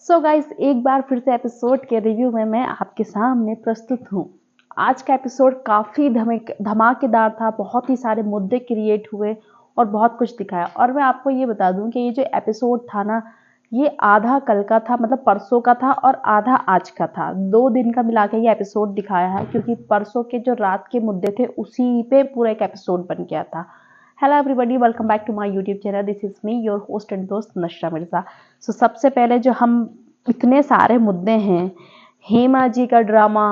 So guys, एक बार फिर से एपिसोड के रिव्यू में मैं आपके सामने प्रस्तुत हूँ। आज का एपिसोड काफ़ी धमाकेदार था। बहुत ही सारे मुद्दे क्रिएट हुए और बहुत कुछ दिखाया। और मैं आपको ये बता दूं कि ये जो एपिसोड था ना, ये आधा कल का था, मतलब परसों का था, और आधा आज का था। 2 दिन का मिला के ये एपिसोड दिखाया है, क्योंकि परसों के जो रात के मुद्दे थे उसी पे पूरा एक एपिसोड बन गया था। Hello everybody, welcome back to my YouTube channel. This is me, your host and दोस्त नशरा मिर्जा। सो सबसे पहले जो हम इतने सारे मुद्दे हैं, हेमा जी का ड्रामा,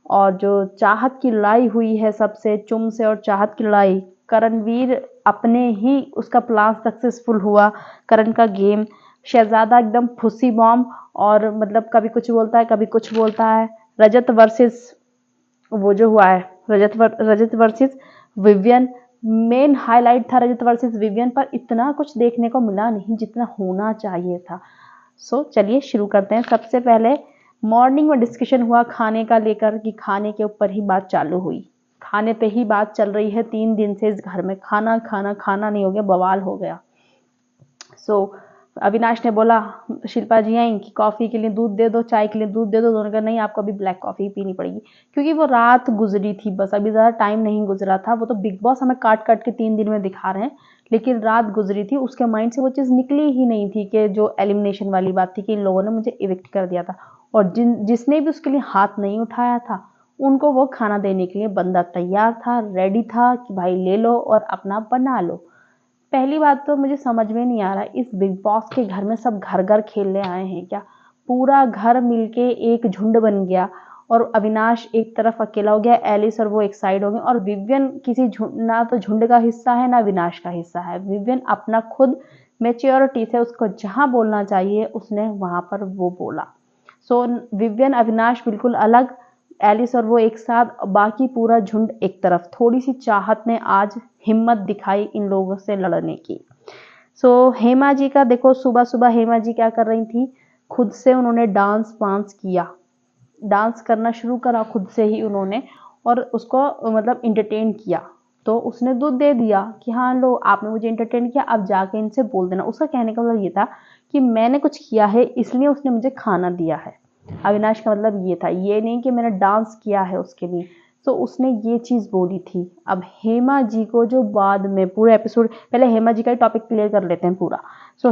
और जो चाहत की लड़ाई हुई है सबसे, चुम से और चाहत की लड़ाई, करणवीर अपने ही उसका प्लान सक्सेसफुल हुआ, करण का गेम, शहजादा एकदम फुसी बॉम्ब, और मतलब कभी कुछ बोलता है कभी कुछ बोलता है। रजत वर्सेस वो जो हुआ है, रजत वर्सेस विवियन, मेन हाईलाइट था रजत वर्सेस विवियन, पर इतना कुछ देखने को मिला नहीं जितना होना चाहिए था। चलिए शुरू करते हैं। सबसे पहले मॉर्निंग में डिस्कशन हुआ खाने का लेकर, कि खाने के ऊपर ही बात चालू हुई। खाने पे ही बात चल रही है 3 दिन से इस घर में। खाना खाना खाना नहीं हो गया, बवाल हो गया। अविनाश ने बोला, शिल्पा जी आई कि कॉफी के लिए दूध दे दो, चाय के लिए दूध दे दो। दोनों कहा नहीं, आपको अभी ब्लैक कॉफी पीनी पड़ेगी, क्योंकि वो रात गुजरी थी बस, अभी ज़्यादा टाइम नहीं गुजरा था। वो तो बिग बॉस हमें काट काट के 3 दिन में दिखा रहे हैं, लेकिन रात गुजरी थी। उसके माइंड से वो चीज़ निकली ही नहीं थी कि जो एलिमिनेशन वाली बात थी कि इन लोगों ने मुझे इविक्ट कर दिया था। और जिसने भी उसके लिए हाथ नहीं उठाया था, उनको वो खाना देने के लिए बंदा तैयार था, रेडी था कि भाई ले लो और अपना बना लो। पहली बात तो मुझे समझ में नहीं आ रहा, इस बिग बॉस के घर में सब घर घर खेलने आए हैं क्या? पूरा घर मिलके एक झुंड बन गया, और अविनाश एक तरफ अकेला हो गया, एलिस और वो एक साइड हो गए, और विवियन किसी ना तो झुंड का हिस्सा है ना विनाश का हिस्सा है। विवियन अपना खुद मेच्योरिटी से, उसको जहां बोलना चाहिए उसने वहां पर वो बोला। विवियन अविनाश बिल्कुल अलग, एलिस और वो एक साथ, बाकी पूरा झुंड एक तरफ। थोड़ी सी चाहत ने आज हिम्मत दिखाई इन लोगों से लड़ने की। हेमा जी का देखो, सुबह सुबह हेमा जी क्या कर रही थी, खुद से उन्होंने डांस वांस किया, डांस करना शुरू करा खुद से ही उन्होंने, और उसको मतलब इंटरटेन किया। तो उसने दूध दे दिया कि हाँ लो, आपने मुझे इंटरटेन किया, अब जाके इनसे बोल देना। उसका कहने का मतलब ये था कि मैंने कुछ किया है इसलिए उसने मुझे खाना दिया है। अविनाश का मतलब ये था, ये नहीं कि मैंने डांस किया है उसके लिए। उसने ये चीज बोली थी। अब हेमा जी को जो बाद में पूरे एपिसोड, पहले हेमा जी का ही टॉपिक क्लियर कर लेते हैं पूरा।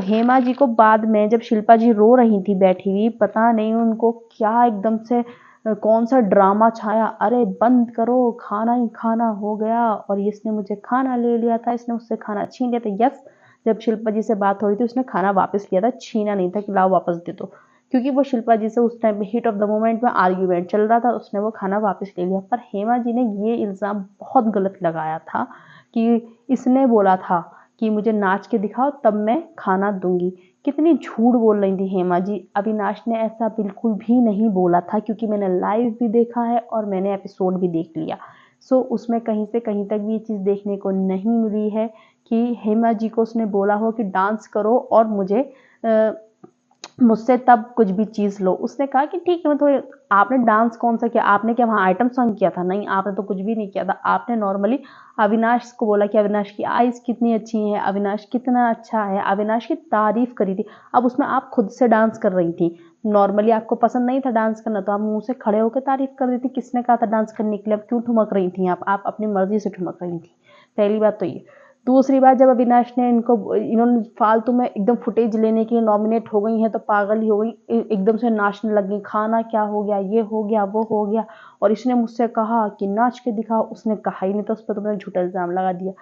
हेमा जी को बाद में जब शिल्पा जी रो रही थी बैठी हुई, पता नहीं उनको क्या एकदम से कौन सा ड्रामा छाया, अरे बंद करो, खाना ही खाना हो गया, और इसने मुझे खाना ले लिया था, इसने मुझसे खाना छीन लिया था। यस, जब शिल्पा जी से बात हो रही थी उसने खाना वापस लिया था, छीना नहीं था कि लाओ वापस दे दो, क्योंकि वो शिल्पा जी से उस टाइम पे हीट ऑफ द मोमेंट में आर्ग्यूमेंट चल रहा था, उसने वो खाना वापस ले लिया। पर हेमा जी ने ये इल्ज़ाम बहुत गलत लगाया था कि इसने बोला था कि मुझे नाच के दिखाओ तब मैं खाना दूंगी। कितनी झूठ बोल रही थी हेमा जी। अविनाश ने ऐसा बिल्कुल भी नहीं बोला था, क्योंकि मैंने लाइव भी देखा है और मैंने एपिसोड भी देख लिया। उसमें कहीं से कहीं तक भी ये चीज़ देखने को नहीं मिली है कि हेमा जी को उसने बोला हो कि डांस करो और मुझसे तब कुछ भी चीज़ लो। उसने कहा कि ठीक है, मैं थोड़ी, आपने डांस कौन सा किया, आपने क्या वहाँ आइटम सॉन्ग किया था? नहीं, आपने तो कुछ भी नहीं किया था। आपने नॉर्मली अविनाश को बोला कि अविनाश की आईज कितनी अच्छी हैं, अविनाश कितना अच्छा है, अविनाश की तारीफ करी थी। अब उसमें आप खुद से डांस कर रही थी। नॉर्मली आपको पसंद नहीं था डांस करना, तो आप मुंह से खड़े होकर तारीफ कर रही थी। किसने कहा था डांस करने के लिए? अब क्यों ठुमक रही थी आप अपनी मर्जी से ठुमक रही थी। पहली बात तो ये। दूसरी बात, जब अविनाश ने इन्होंने फालतू में एकदम फुटेज लेने के लिए नॉमिनेट हो गई हैं तो पागल ही हो गई, एकदम से नाचने लग गई। खाना क्या हो गया, ये हो गया, वो हो गया, और इसने मुझसे कहा कि नाच के दिखाओ, उसने कहा ही नहीं, तो उस पर तुमने झूठा इल्जाम लगा दिया।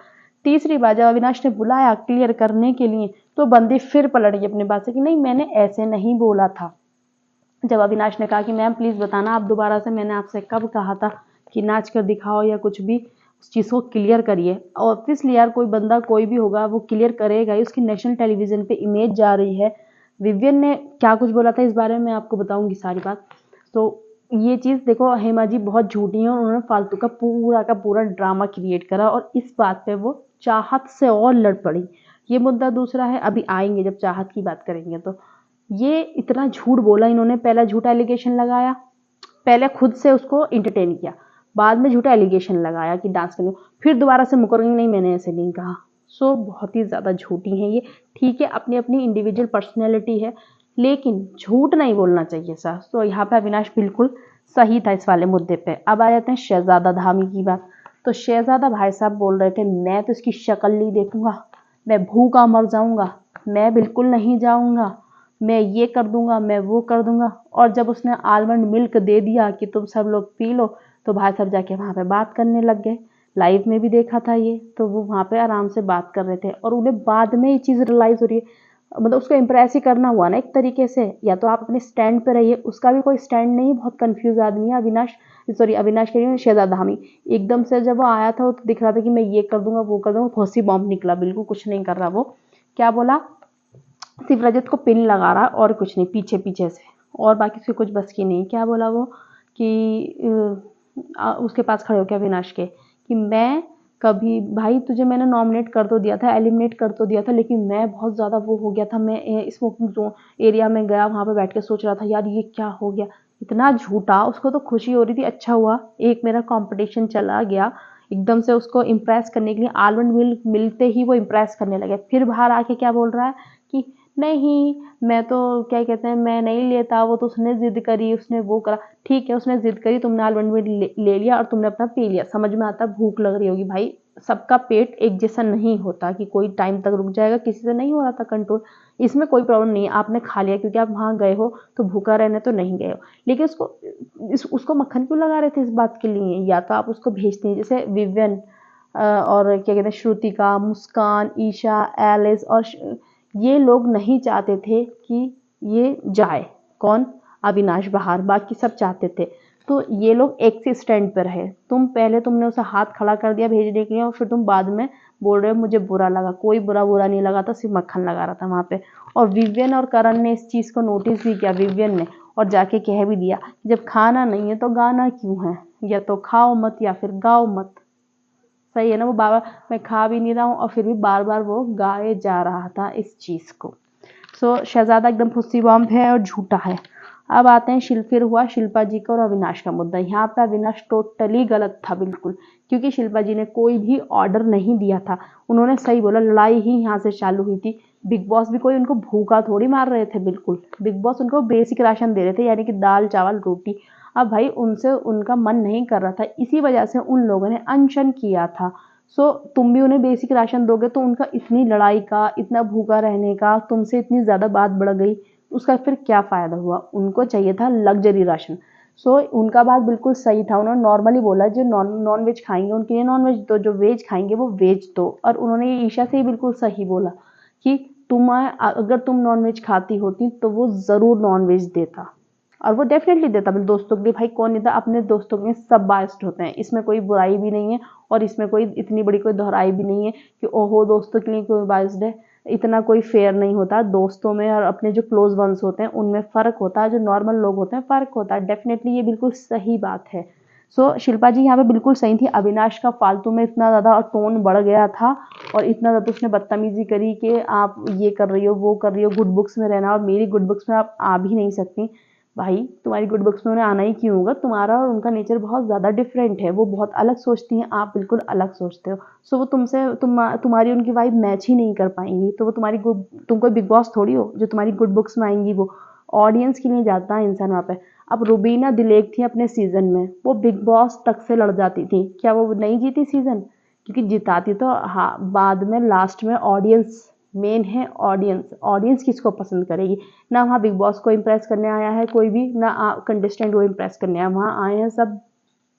तीसरी बात, जब अविनाश ने बुलाया क्लियर करने के लिए, तो बंदी फिर पलट गई अपनी बात से कि नहीं, मैंने ऐसे नहीं बोला था। जब अविनाश ने कहा कि मैम प्लीज बताना आप दोबारा से, मैंने आपसे कब कहा था कि नाच कर दिखाओ या कुछ भी, उस चीज़ को क्लियर करिए। ऑब्वियसली यार, कोई बंदा कोई भी होगा वो क्लियर करेगा ही। उसकी नेशनल टेलीविजन पे इमेज जा रही है। विवियन ने क्या कुछ बोला था इस बारे में आपको बताऊंगी सारी बात। ये चीज़ देखो, हेमा जी बहुत झूठी है, उन्होंने फालतू का पूरा ड्रामा क्रिएट करा, और इस बात पे वो चाहत से और लड़ पड़ी। ये मुद्दा दूसरा है, अभी आएंगे जब चाहत की बात करेंगे। तो ये इतना झूठ बोला इन्होंने, पहला झूठा एलिगेशन लगाया, पहले खुद से उसको इंटरटेन किया, बाद में झूठा एलिगेशन लगाया कि डांस करने, फिर दोबारा से मुकर गई, नहीं मैंने ऐसे नहीं कहा। बहुत ही ज़्यादा झूठी हैं ये। ठीक है, अपनी अपनी इंडिविजुअल पर्सनैलिटी है, लेकिन झूठ नहीं बोलना चाहिए सर। तो यहाँ पे अविनाश बिल्कुल सही था इस वाले मुद्दे पे। अब आ जाते हैं शहजादा धामी की बात। तो शहजादा भाई साहब बोल रहे थे मैं तो इसकी शक्ल नहीं देखूंगा, मैं भूखा मर जाऊंगा, मैं बिल्कुल नहीं जाऊंगा, मैं ये कर दूंगा, मैं वो कर दूंगा। और जब उसने आलमंड मिल्क दे दिया कि तुम सब लोग पी लो, तो भाई साहब जाके वहाँ पे बात करने लग गए। लाइव में भी देखा था ये, तो वो वहाँ पे आराम से बात कर रहे थे और उन्हें बाद में ये चीज़ रियलाइज हो रही है। मतलब उसको इम्प्रेस ही करना हुआ ना एक तरीके से, या तो आप अपने स्टैंड पे रहिए, उसका भी कोई स्टैंड नहीं, बहुत कंफ्यूज आदमी है अविनाश, सॉरी अविनाश कह रही हूँ, शहजादा धामी। एकदम से जब वो आया था तो दिख रहा था कि मैं ये कर दूंगा, वो कर दूंगा, फौसी बॉम्ब निकला, बिल्कुल कुछ नहीं कर रहा वो। क्या बोला, सिर्फ रजत को पिन लगा रहा और कुछ नहीं, पीछे पीछे से, और बाकी उसकी कुछ बस की नहीं। क्या बोला वो कि उसके पास खड़े हो के अविनाश के, कि मैं कभी भाई तुझे मैंने नॉमिनेट कर तो दिया था, एलिमिनेट कर तो दिया था, लेकिन मैं बहुत ज़्यादा वो हो गया था, मैं स्मोकिंग जोन एरिया में गया, वहाँ पे बैठ के सोच रहा था यार ये क्या हो गया। इतना झूठा, उसको तो खुशी हो रही थी, अच्छा हुआ एक मेरा कंपटीशन चला गया। एकदम से उसको इम्प्रेस करने के लिए आलमंड मिल्क मिलते ही वो इम्प्रेस करने लगे। फिर बाहर आके क्या बोल रहा है कि नहीं मैं तो क्या कहते हैं मैं नहीं लेता, वो तो उसने जिद करी, उसने वो करा। ठीक है उसने जिद करी, तुमने आलमंड मिल्क ले लिया और तुमने अपना पी लिया, समझ में आता, भूख लग रही होगी भाई, सबका पेट एक जैसा नहीं होता कि कोई टाइम तक रुक जाएगा, किसी से नहीं हो रहा था कंट्रोल, इसमें कोई प्रॉब्लम नहीं है, आपने खा लिया क्योंकि आप वहाँ गए हो तो भूखा रहने तो नहीं गए हो। लेकिन उसको मक्खन क्यों लगा रहे थे इस बात के लिए, या तो आप उसको भेजते हैं जैसे विवियन और क्या कहते हैं श्रुतिका, मुस्कान, ईशा, एलिस, और ये लोग नहीं चाहते थे कि ये जाए, कौन, अविनाश बाहर, बाकी सब चाहते थे। तो ये लोग एक से स्टैंड पर रहे, तुम पहले तुमने उसे हाथ खड़ा कर दिया भेजने के लिए और फिर तुम बाद में बोल रहे हो मुझे बुरा लगा, कोई बुरा नहीं लगा था, सिर्फ मक्खन लगा रहा था वहाँ पे। और विवियन और करण ने इस चीज़ को नोटिस भी किया, विवियन ने, और जाके कह भी दिया कि जब खाना नहीं है तो गाना क्यों है, या तो खाओ मत या फिर गाओ मत। सही है ना, वो बार बार मैं खा भी नहीं रहा हूँ और फिर भी बार बार वो गाए जा रहा था इस चीज़ को। सो शहजादा एकदम फुस्सी बॉम्ब है और झूठा है। अब आते हैं फिर हुआ शिल्पा जी का और अविनाश का मुद्दा। यहाँ पे अविनाश टोटली गलत था बिल्कुल, क्योंकि शिल्पा जी ने कोई भी ऑर्डर नहीं दिया था। उन्होंने सही बोला, लड़ाई ही यहाँ से चालू हुई थी। बिग बॉस भी कोई उनको भूखा थोड़ी मार रहे थे, बिल्कुल बिग बॉस उनको बेसिक राशन दे रहे थे, यानी कि दाल चावल रोटी। अब भाई उनसे उनका मन नहीं कर रहा था, इसी वजह से उन लोगों ने अनशन किया था। सो तुम भी उन्हें बेसिक राशन दोगे तो उनका इतनी लड़ाई का, इतना भूखा रहने का, तुमसे इतनी ज़्यादा बात बढ़ गई, उसका फिर क्या फ़ायदा हुआ। उनको चाहिए था लग्जरी राशन। सो उनका बात बिल्कुल सही था, उन्होंने नॉर्मली बोला जो नॉन वेज खाएंगे उनके लिए नॉन वेज दो, जो वेज खाएंगे वो वेज दो। और उन्होंने ईशा से ही बिल्कुल सही बोला कि अगर तुम नॉन वेज खाती होती तो वो ज़रूर नॉन वेज देता, और वो डेफिनेटली देता अपने दोस्तों के लिए। भाई कौन नहीं था, अपने दोस्तों के लिए सब बायस्ड होते हैं, इसमें कोई बुराई भी नहीं है और इसमें कोई इतनी बड़ी कोई दोहराई भी नहीं है कि ओहो दोस्तों के लिए कोई बायस्ड है। इतना कोई फेयर नहीं होता, दोस्तों में और अपने जो क्लोज वंस होते हैं उनमें फ़र्क होता है, जो नॉर्मल लोग होते हैं फ़र्क होता है, डेफिनेटली ये बिल्कुल सही बात है। सो शिल्पा जी यहाँ पे बिल्कुल सही थी। अविनाश का फालतू में इतना ज़्यादा टोन बढ़ गया था और इतना ज़्यादा उसने बदतमीजी करी कि आप ये कर रही हो वो कर रही हो, गुड बुक्स में रहना और मेरी गुड बुक्स में आप आ भी नहीं सकती। भाई तुम्हारी गुड बुक्स में उन्हें आना ही क्यों होगा, तुम्हारा और उनका नेचर बहुत ज़्यादा डिफरेंट है, वो बहुत अलग सोचती हैं, आप बिल्कुल अलग सोचते हो। सो वो तुम्हारी उनकी वाइब मैच ही नहीं कर पाएंगी, तो वो तुम कोई बिग बॉस थोड़ी हो जो तुम्हारी गुड बुक्स में आएंगी। वो ऑडियंस के लिए जाता है इंसान वहाँ पे। अब रुबीना दिलेक थी अपने सीजन में, वो बिग बॉस तक से लड़ जाती थी, क्या वो नहीं जीती सीजन, क्योंकि जिताती तो हाँ बाद में लास्ट में ऑडियंस मेन है। ऑडियंस किसको पसंद करेगी, ना वहाँ बिग बॉस को इम्प्रेस करने आया है कोई भी, ना कंटेस्टेंट को इम्प्रेस करने आया, वहाँ आए हैं सब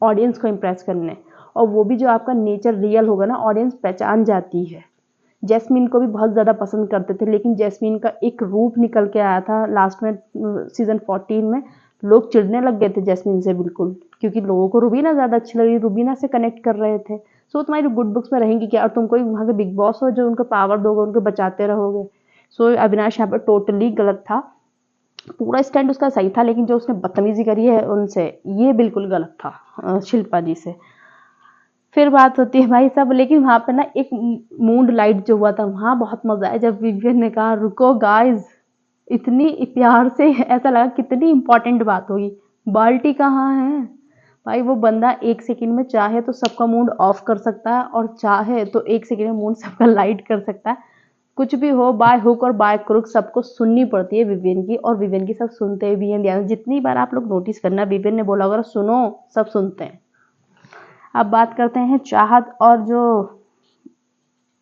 ऑडियंस को इम्प्रेस करने। और वो भी जो आपका नेचर रियल होगा ना, ऑडियंस पहचान जाती है। जैस्मीन को भी बहुत ज़्यादा पसंद करते थे, लेकिन जैस्मीन का एक रूप निकल के आया था लास्ट में सीजन 14 में, लोग चिढ़ने लग गए थे जैस्मीन से बिल्कुल, क्योंकि लोगों को रुबीना ज़्यादा अच्छी लगी, रुबीना से कनेक्ट कर रहे थे। सो तुम्हारी गुड बुक्स में रहेंगी क्या, और तुम कोई वहाँ के बिग बॉस हो जो उनको पावर दोगे, उनको बचाते रहोगे। सो अविनाश यहाँ पर टोटली गलत था, पूरा स्टैंड उसका सही था, लेकिन जो उसने बदतमीजी करी है उनसे, ये बिल्कुल गलत था शिल्पा जी से। फिर बात होती है भाई साहब, लेकिन वहाँ पे ना एक मूड लाइट जो हुआ था वहाँ बहुत मजा आया, जब विवियन ने कहा रुको गाइस, इतनी प्यार से, ऐसा लगा कितनी इंपॉर्टेंट बात होगी, बाल्टी कहाँ है। भाई वो बंदा एक सेकंड में चाहे तो सबका मूड ऑफ कर सकता है और चाहे तो एक सेकंड में मूड सबका लाइट कर सकता है। कुछ भी हो, बाय हुक और बाय क्रुक सबको सुननी पड़ती है विवियन की, और विवियन की सब सुनते भी हैं ध्यान। जितनी बार आप लोग नोटिस करना, विवियन ने बोला अगर सुनो, सब सुनते हैं। अब बात करते हैं चाहत और जो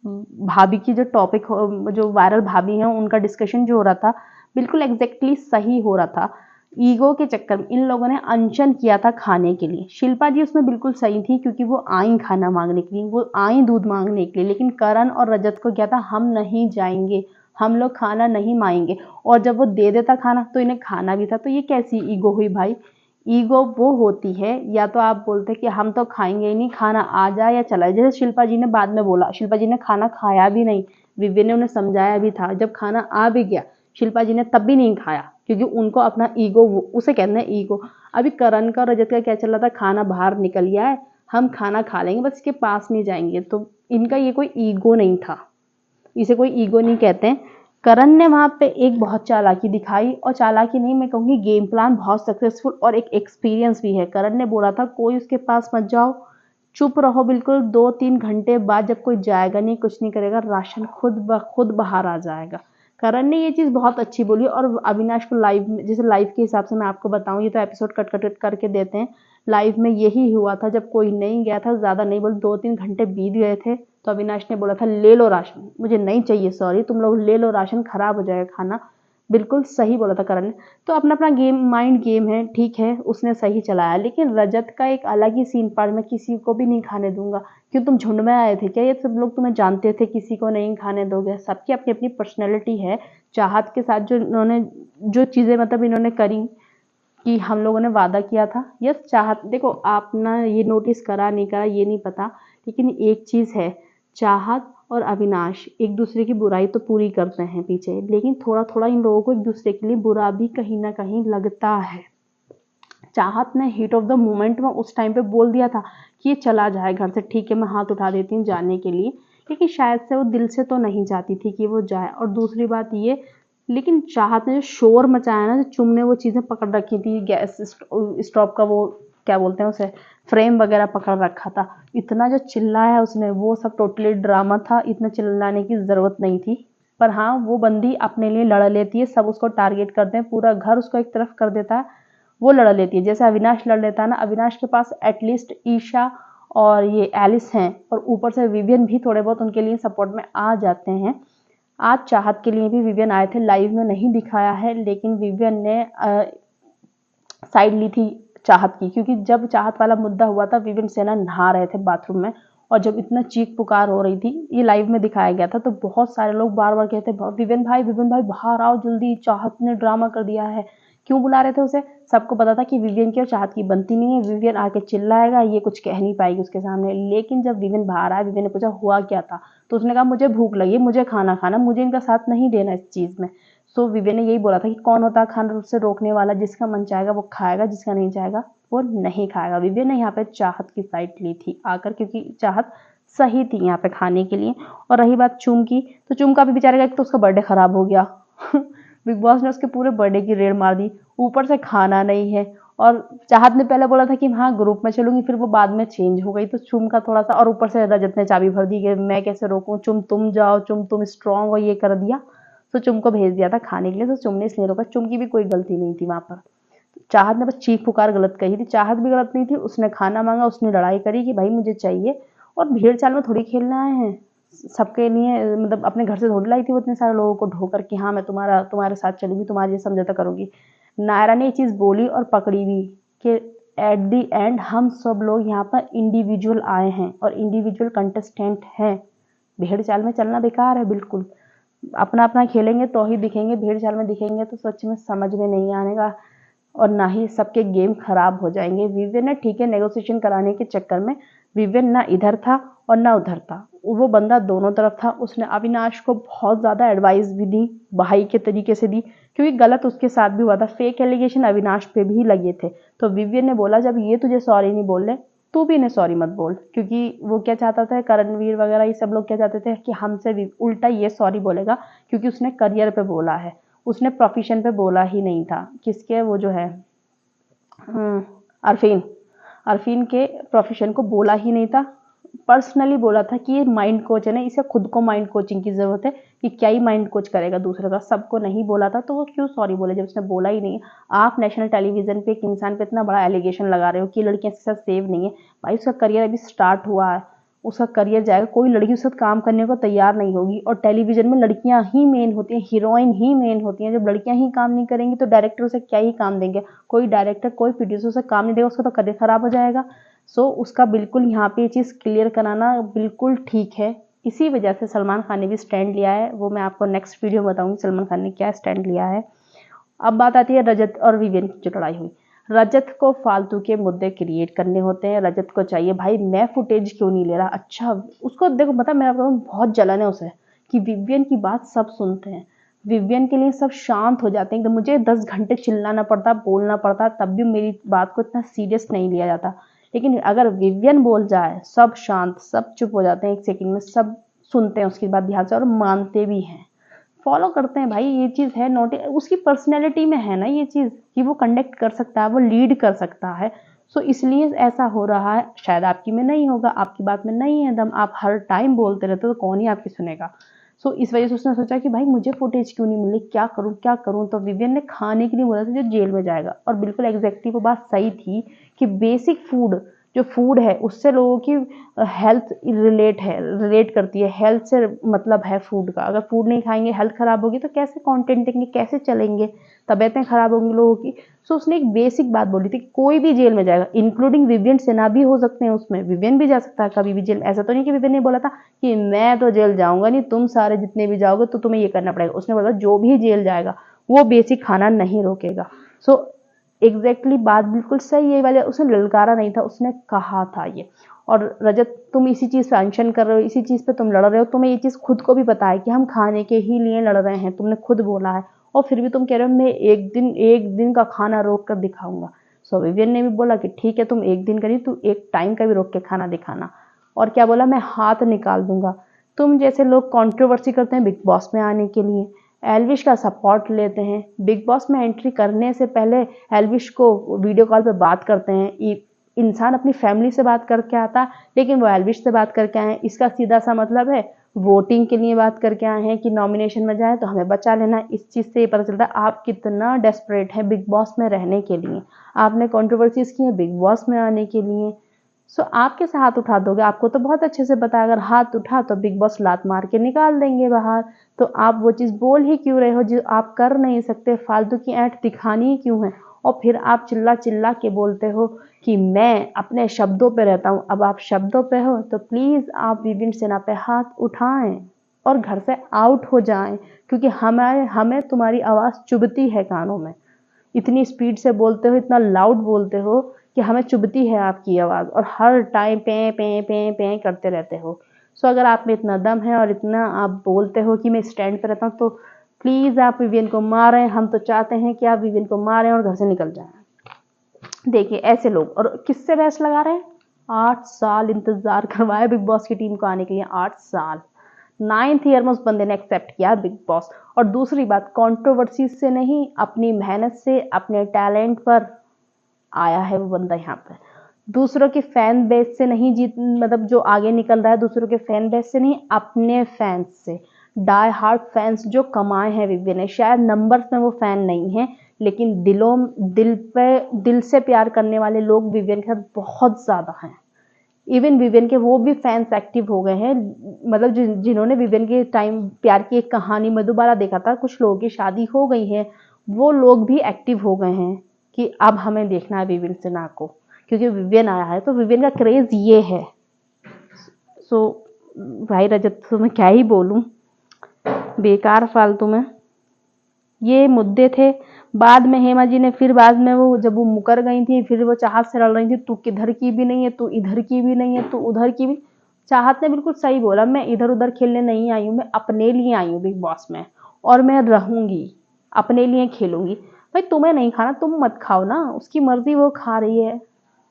भाभी की जो टॉपिक, जो वायरल भाभी हैं उनका डिस्कशन जो हो रहा था, बिल्कुल एग्जैक्टली सही हो रहा था। ईगो के चक्कर में इन लोगों ने अनशन किया था खाने के लिए। शिल्पा जी उसमें बिल्कुल सही थी, क्योंकि वो आई खाना मांगने के लिए, वो आई दूध मांगने के लिए, लेकिन करण और रजत को क्या था, हम नहीं जाएंगे, हम लोग खाना नहीं मांगेंगे। और जब वो दे देता खाना तो इन्हें खाना भी था। तो ये कैसी ईगो हुई भाई? ईगो वो होती है, या तो आप बोलते कि हम तो खाएंगे ही नहीं, खाना आ जाए या चला जाए। जैसे शिल्पा जी ने बाद में बोला, शिल्पा जी ने खाना खाया भी नहीं, विवेक ने उन्हें समझाया भी था, जब खाना आ भी गया शिल्पा जी ने तब भी नहीं खाया, क्योंकि उनको अपना ईगो, उसे कहते हैं ईगो। अभी करण का और रजत का क्या चल रहा था, खाना बाहर निकल गया है, हम खाना खा लेंगे, बस इसके पास नहीं जाएंगे। तो इनका ये कोई ईगो नहीं था, इसे कोई ईगो नहीं कहते हैं। करण ने वहां पे एक बहुत चालाकी दिखाई, और चालाकी नहीं, मैं कहूंगी गेम प्लान बहुत सक्सेसफुल और एक एक्सपीरियंस भी है। करण ने बोला था कोई उसके पास मत जाओ, चुप रहो बिल्कुल, 2-3 घंटे बाद जब कोई जाएगा नहीं, कुछ नहीं करेगा, राशन खुद ब खुद बाहर आ जाएगा। करण ने ये चीज़ बहुत अच्छी बोली। और अविनाश को लाइव में, जैसे लाइव के हिसाब से मैं आपको बताऊं, ये तो एपिसोड कट कट करके देते हैं, लाइव में यही हुआ था। जब कोई नहीं गया था, ज़्यादा नहीं बोल, 2-3 घंटे बीत गए थे, तो अविनाश ने बोला था ले लो राशन, मुझे नहीं चाहिए, सॉरी, तुम लोग ले लो राशन, खराब हो जाएगा खाना। बिल्कुल सही बोला था करण ने। तो अपना अपना गेम, माइंड गेम है, ठीक है, उसने सही चलाया। लेकिन रजत का एक अलग ही सीन पार्ट, मैं किसी को भी नहीं खाने दूंगा। क्यों, तुम झुंड में आए थे क्या? ये सब लोग तुम्हें जानते थे, किसी को नहीं खाने दोगे? सबकी अपनी अपनी पर्सनैलिटी है। चाहत के साथ जो इन्होंने, जो चीज़ें मतलब इन्होंने करी, कि हम लोगों ने वादा किया था, यस चाहत, देखो आप ना ये नोटिस करा नहीं करा ये नहीं पता, लेकिन एक चीज़ है, चाहत और अविनाश एक दूसरे की बुराई तो पूरी करते हैं पीछे, लेकिन थोड़ा थोड़ा इन लोगों को एक दूसरे के लिए बुरा भी कहीं ना कहीं लगता है। चाहत ने हीट ऑफ द मोमेंट में उस टाइम पे बोल दिया था कि ये चला जाए घर से, ठीक है मैं हाथ उठा देती हूँ जाने के लिए, लेकिन शायद से वो दिल से तो नहीं चाहती थी कि वो जाए। और दूसरी बात ये, लेकिन चाहत ने जो शोर मचाया ना, जो चुम ने वो चीज़ें पकड़ रखी थी, गैस स्टोव का वो क्या बोलते हैं उसे, फ्रेम वगैरह पकड़ रखा था, इतना जो चिल्लाया उसने, वो सब टोटली ड्रामा था, इतना चिल्लाने की ज़रूरत नहीं थी। पर हाँ, वो बंदी अपने लिए लड़ लेती है, सब उसको टारगेट करते हैं, पूरा घर उसको एक तरफ कर देता है, वो लड़ लेती है। जैसे अविनाश लड़ लेता है ना, अविनाश के पास एटलीस्ट ईशा और ये एलिस हैं, और ऊपर से विवियन भी थोड़े बहुत उनके लिए सपोर्ट में आ जाते हैं। आज चाहत के लिए भी विवियन आए थे, लाइव में नहीं दिखाया है, लेकिन विवियन ने साइड ली थी चाहत की, क्योंकि जब चाहत वाला मुद्दा हुआ था, विवियन सेना नहा रहे थे बाथरूम में, और जब इतना चीख पुकार हो रही थी, ये लाइव में दिखाया गया था, तो बहुत सारे लोग बार बार कहते विवियन भाई बाहर आओ जल्दी, चाहत ने ड्रामा कर दिया है। क्यों बुला रहे थे उसे? सबको पता था कि विवियन की और चाहत की बनती नहीं है, विवियन आके चिल्लाएगा, ये कुछ कह नहीं पाएगी उसके सामने। लेकिन जब विवियन बाहर आया, विवियन ने पूछा हुआ क्या था, तो उसने कहा मुझे भूख लगी, मुझे खाना खाना, मुझे इनका साथ नहीं देना इस चीज़ में। सो विवियन ने यही बोला था कि कौन होता है खाना से रोकने वाला, जिसका मन चाहेगा वो खाएगा, जिसका नहीं चाहेगा वो नहीं खाएगा। विवियन ने यहाँ पे चाहत की साइड ली थी आकर, क्योंकि चाहत सही थी यहाँ पे खाने के लिए। और रही बात चुम की, तो चुम का भी बेचारे का एक तो उसका बर्थडे खराब हो गया बिग बॉस ने उसके पूरे बर्थडे की रेड मार दी, ऊपर से खाना नहीं है। और चाहत ने पहले बोला था कि हाँ ग्रुप में चलूंगी, फिर वो बाद में चेंज हो गई, तो चुम का थोड़ा सा, और ऊपर से रजत ने चाबी भर दी कि मैं कैसे रोकूं, चुम तुम जाओ, चुम तुम स्ट्रांग हो, ये कर दिया। तो चुम को भेज दिया था खाने के लिए, तो चुम ने इसलिए रोका, चुम की भी कोई गलती नहीं थी वहां पर। चाहत ने बस चीख पुकार गलत कही थी, चाहत भी गलत नहीं थी, उसने खाना मांगा, उसने लड़ाई करी कि भाई मुझे चाहिए। और भीड़ चाल में थोड़ी खेलने आए हैं, सबके लिए, मतलब अपने घर से थोड़ी लाई थी वो इतने सारे लोगों को ढोकर कि हाँ मैं तुम्हारे साथ चलूंगी, तुम्हारे लिए समझौता करूंगी। नायरा ने ये चीज़ बोली और पकड़ी भी, कि एट दी एंड हम सब लोग यहाँ पर इंडिविजुअल आए हैं और इंडिविजुअल कंटेस्टेंट हैं। भीड़ चाल में चलना बेकार है बिल्कुल, अपना अपना खेलेंगे तो ही दिखेंगे, भीड़ चाल में दिखेंगे तो सच में समझ में नहीं आने का, और ना ही सबके गेम खराब हो जाएंगे। विवियन ने ठीक है नेगोशिएशन कराने के चक्कर में, विवियन ना इधर था और ना उधर था, वो बंदा दोनों तरफ था। उसने अविनाश को बहुत ज़्यादा एडवाइस भी दी, भाई के तरीके से दी, क्योंकि गलत उसके साथ भी हुआ था, फेक एलिगेशन अविनाश पे भी लगे थे। तो विवियन ने बोला जब ये तुझे सॉरी नहीं बोल रहे, तू भी इन्हें सॉरी मत बोल, क्योंकि वो क्या चाहता था, करणवीर वगैरह ये सब लोग क्या चाहते थे कि हमसे भी उल्टा ये सॉरी बोलेगा, क्योंकि उसने करियर पे बोला है, उसने प्रोफेशन पे बोला ही नहीं था। किसके, वो जो है अरफीन, अरफीन के प्रोफेशन को बोला ही नहीं था, पर्सनली बोला था कि ये माइंड कोच है ना, इसे खुद को माइंड कोचिंग की ज़रूरत है कि क्या ही माइंड कोच करेगा दूसरे का, सबको नहीं बोला था तो वो क्यों सॉरी बोले जब उसने बोला ही नहीं है। आप नेशनल टेलीविज़न पे एक इंसान पे इतना बड़ा एलिगेशन लगा रहे हो कि लड़कियां इसके साथ सेव नहीं है। भाई उसका करियर अभी स्टार्ट हुआ है, उसका करियर जाएगा, कोई लड़की उसके साथ काम करने को तैयार नहीं होगी। और टेलीविज़न में लड़कियां ही मेन होती हैं, हीरोइन ही मेन होती हैं। जब लड़कियां ही काम नहीं करेंगी तो डायरेक्टर उसे क्या ही काम देंगे, कोई डायरेक्टर कोई प्रोड्यूसर उसे काम नहीं देगा, उसका तो करियर खराब हो जाएगा। उसका बिल्कुल यहाँ पे ये चीज़ क्लियर कराना बिल्कुल ठीक है। इसी वजह से सलमान खान ने भी स्टैंड लिया है, वो मैं आपको नेक्स्ट वीडियो में बताऊंगी सलमान खान ने क्या स्टैंड लिया है। अब बात आती है रजत और विवियन की जो लड़ाई हुई। रजत को फालतू के मुद्दे क्रिएट करने होते हैं, रजत को चाहिए भाई मैं फुटेज क्यों नहीं ले रहा। अच्छा उसको देखो पता मैं आपको बहुत जलन है उसे कि विवियन की बात सब सुनते हैं, विवियन के लिए सब शांत हो जाते हैं एकदम। मुझे 10 घंटे चिल्लाना पड़ता, बोलना पड़ता, तब भी मेरी बात को इतना सीरियस नहीं लिया जाता। लेकिन अगर विवियन बोल जाए सब शांत, सब चुप हो जाते हैं, एक सेकंड में सब सुनते हैं उसकी बात ध्यान से और मानते भी हैं, फॉलो करते हैं। भाई ये चीज़ है, नोट उसकी पर्सनैलिटी में है ना ये चीज़ कि वो कंडक्ट कर सकता है, वो लीड कर सकता है। इसलिए ऐसा हो रहा है। शायद आपकी में नहीं होगा, आपकी बात में नहीं है दम, आप हर टाइम बोलते रहते हो तो कौन ही आपकी सुनेगा। इस वजह से उसने सोचा कि भाई मुझे फुटेज क्यों नहीं मिली, क्या करूँ क्या करूँ। तो विवियन ने खाने के लिए बोला था जो जेल में जाएगा, और बिल्कुल एग्जैक्टली वो बात सही थी कि बेसिक फूड जो फूड है उससे लोगों की हेल्थ रिलेट करती है, हेल्थ से मतलब है फूड का। अगर फूड नहीं खाएंगे, हेल्थ खराब होगी तो कैसे कंटेंट देंगे, कैसे चलेंगे, तबीयतें खराब होंगी लोगों की। उसने एक बेसिक बात बोली थी कि कोई भी जेल में जाएगा, इंक्लूडिंग विवियन सिन्हा भी हो सकते हैं उसमें, विवियन भी जा सकता है कभी भी जेल। ऐसा तो नहीं कि विवियन ने बोला था कि मैं तो जेल जाऊंगा नहीं, तुम सारे जितने भी जाओगे तो तुम्हें ये करना पड़ेगा। उसने बोला जो भी जेल जाएगा वो बेसिक खाना नहीं रोकेगा। एग्जैक्टली बात बिल्कुल सही है वाले, उसने ललकारा नहीं था, उसने कहा था ये। और रजत तुम इसी चीज़ पे अनशन कर रहे हो, इसी चीज़ पे तुम लड़ रहे हो, तुम्हें ये चीज़ खुद को भी पता है कि हम खाने के ही लिए लड़ रहे हैं, तुमने खुद बोला है। और फिर भी तुम कह रहे हो मैं एक दिन का खाना रोक कर दिखाऊंगा। विवियन ने भी बोला कि ठीक है तुम एक दिन करी, तू एक टाइम का भी रोक के खाना दिखाना। और क्या बोला, मैं हाथ निकाल दूंगा। तुम जैसे लोग कंट्रोवर्सी करते हैं बिग बॉस में आने के लिए, एल्विश का सपोर्ट लेते हैं, बिग बॉस में एंट्री करने से पहले एल्विश को वीडियो कॉल पे बात करते हैं। इंसान अपनी फैमिली से बात करके आता है, लेकिन वो एल्विश से बात करके आए हैं। इसका सीधा सा मतलब है वोटिंग के लिए बात करके आए हैं कि नॉमिनेशन में जाए तो हमें बचा लेना। इस चीज़ से ये पता चलता है आप कितना डेस्परेट हैं बिग बॉस में रहने के लिए। आपने कंट्रोवर्सीज की है बिग बॉस में आने के लिए। आप कैसे हाथ उठा दोगे, आपको तो बहुत अच्छे से पता है अगर हाथ उठा तो बिग बॉस लात मार के निकाल देंगे बाहर। तो आप वो चीज़ बोल ही क्यों रहे हो जो आप कर नहीं सकते, फालतू की ऐंठ दिखानी ही क्यों है। और फिर आप चिल्ला चिल्ला के बोलते हो कि मैं अपने शब्दों पे रहता हूँ। अब आप शब्दों पे हो तो प्लीज़ आप विभिन्न सेना पे हाथ उठाएं और घर से आउट हो जाएं, क्योंकि हमें तुम्हारी आवाज़ चुभती है कानों में। इतनी स्पीड से बोलते हो, इतना लाउड बोलते हो कि हमें चुभती है आपकी आवाज़, और हर टाइम पे पे पे पे करते रहते हो। अगर आप में इतना दम है और इतना आप बोलते हो कि मैं स्टैंड पे रहता हूँ, तो प्लीज़ आप विवियन को मारें। हम तो चाहते हैं कि आप विवियन को मारें और घर से निकल जाएं। देखिए ऐसे लोग, और किससे बहस लगा रहे हैं, 8 साल इंतजार करवाया बिग बॉस की टीम को आने के लिए, 8 साल, 9th ईयर में उस बंदे ने एक्सेप्ट किया बिग बॉस। और दूसरी बात, कंट्रोवर्सी से नहीं, अपनी मेहनत से, अपने टैलेंट पर आया है वो बंदा यहाँ पे। दूसरों के फैन बेस से नहीं जीत, मतलब जो आगे निकल रहा है दूसरों के फैन बेस से नहीं, अपने फैंस से, डाई हार्ट फैंस जो कमाए हैं विवियन ने। शायद नंबर्स में वो फैन नहीं है, लेकिन दिल से प्यार करने वाले लोग विवियन के साथ बहुत ज़्यादा हैं। इवन विवियन के वो भी फैंस एक्टिव हो गए हैं, मतलब जिन्होंने विवियन के टाइम प्यार की एक कहानी में दोबारा देखा था, कुछ लोगों की शादी हो गई है, वो लोग भी एक्टिव हो गए हैं कि अब हमें देखना है विवियन सिन्हा को, क्योंकि विवियन आया है तो विवियन का क्रेज ये है। भाई रजत तो मैं क्या ही बोलूं, बेकार फालतू में ये मुद्दे थे। बाद में हेमा जी ने फिर बाद में वो जब वो मुकर गई थी, फिर वो चाहत से लड़ रही थी, तू किधर की भी नहीं है, तू इधर की भी नहीं है, तू उधर की भी। चाहत ने बिल्कुल सही बोला, मैं इधर उधर खेलने नहीं आई हूँ, मैं अपने लिए आई हूँ बिग बॉस में, और मैं रहूंगी, अपने लिए खेलूंगी। भाई तुम्हें नहीं खाना तुम मत खाओ ना, उसकी मर्जी, वो खा रही है,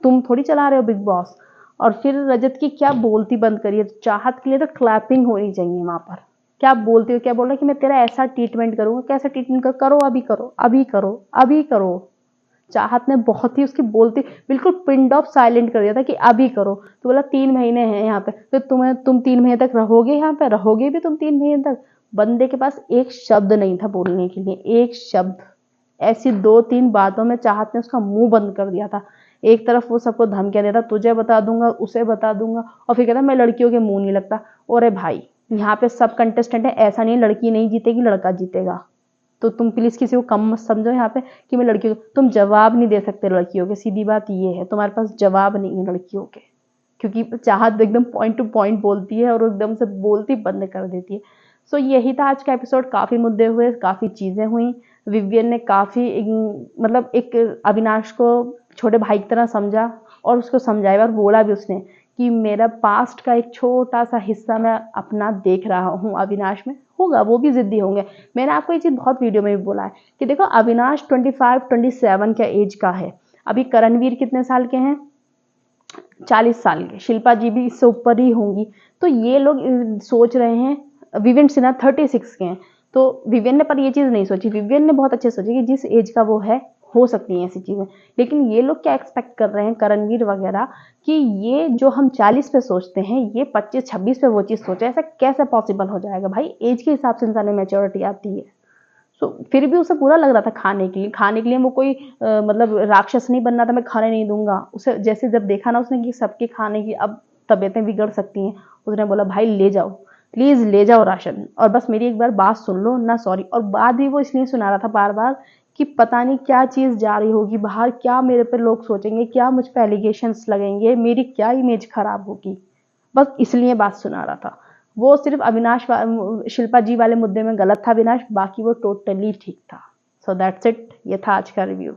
तुम थोड़ी चला रहे हो बिग बॉस। और फिर रजत की क्या बोलती बंद करिए, चाहत के लिए तो क्लैपिंग होनी चाहिए वहां पर। क्या बोलते हो, क्या बोल रहे हो कि मैं तेरा ऐसा ट्रीटमेंट करूंगा, कैसा ट्रीटमेंट करो, अभी करो, अभी करो, अभी करो। चाहत ने बहुत ही उसकी बोलती बिल्कुल पिन ड्रॉप साइलेंट कर दिया था कि अभी करो। तो बोला 3 महीने हैं यहाँ पे, तो तुम 3 महीने तक रहोगे यहाँ पे, रहोगे भी तुम 3 महीने तक। बंदे के पास एक शब्द नहीं था बोलने के लिए, एक शब्द। ऐसी 2-3 बातों में चाहत ने उसका मुंह बंद कर दिया था। एक तरफ वो सबको धमकियां देता, तुझे बता दूंगा, उसे बता दूंगा, और फिर कहता मैं लड़कियों के मुंह नहीं लगता। अरे भाई, यहाँ पे सब कंटेस्टेंट है, ऐसा नहीं लड़की नहीं जीतेगी लड़का जीतेगा। तो तुम प्लीज किसी को कम मत समझो यहाँ पे कि मैं लड़कियों, तुम जवाब नहीं दे सकते लड़कियों के, सीधी बात ये है, तुम्हारे पास जवाब नहीं है लड़कियों के। क्योंकि चाहत एकदम पॉइंट टू पॉइंट बोलती है और एकदम से बोलती बंद कर देती है। सो यही था आज का एपिसोड। काफी मुद्दे हुए, काफी चीजें हुई। विवियन ने काफी मतलब एक अविनाश को छोटे भाई की तरह समझा और उसको समझाया और बोला भी उसने कि मेरा पास्ट का एक छोटा सा हिस्सा मैं अपना देख रहा हूँ अविनाश में। होगा, वो भी जिद्दी होंगे। मैंने आपको ये चीज बहुत वीडियो में भी बोला है कि देखो अविनाश 25-27 का एज का है। अभी करणवीर कितने साल के हैं? 40 साल के। शिल्पा जी भी इससे ऊपर ही होंगी। तो ये लोग सोच रहे हैं, विवेन सिन्हा 36 के हैं। तो विवेन ने पर ये चीज नहीं सोची, विवेन ने बहुत अच्छे सोची कि जिस एज का वो है हो सकती हैं ऐसी चीजें। लेकिन ये लोग क्या एक्सपेक्ट कर रहे हैं, करणवीर वगैरह, कि ये जो हम 40 पे सोचते हैं ये 25-26 पे वो चीज सोचे। ऐसा कैसे पॉसिबल हो जाएगा भाई? एज के हिसाब से इंसान में मैच्योरिटी आती है। सो फिर भी उसे बुरा लग रहा था खाने के लिए वो कोई मतलब राक्षस नहीं बनना था, मैं खाने नहीं दूंगा। उसे जैसे जब देखा ना उसने कि सबके खाने की अब तबीयतें बिगड़ सकती हैं, उसने बोला भाई ले जाओ, प्लीज ले जाओ राशन, और बस मेरी एक बार बात सुन लो ना, सॉरी। और बात भी वो इसलिए सुना रहा था बार बार कि पता नहीं क्या चीज जा रही होगी बाहर, क्या मेरे पे लोग सोचेंगे, क्या मुझ पे एलिगेशंस लगेंगे, मेरी क्या इमेज खराब होगी, बस इसलिए बात सुना रहा था। वो सिर्फ अविनाश शिल्पा जी वाले मुद्दे में गलत था अविनाश, बाकी वो टोटली ठीक था। सो दैट्स इट, ये था आज का रिव्यू।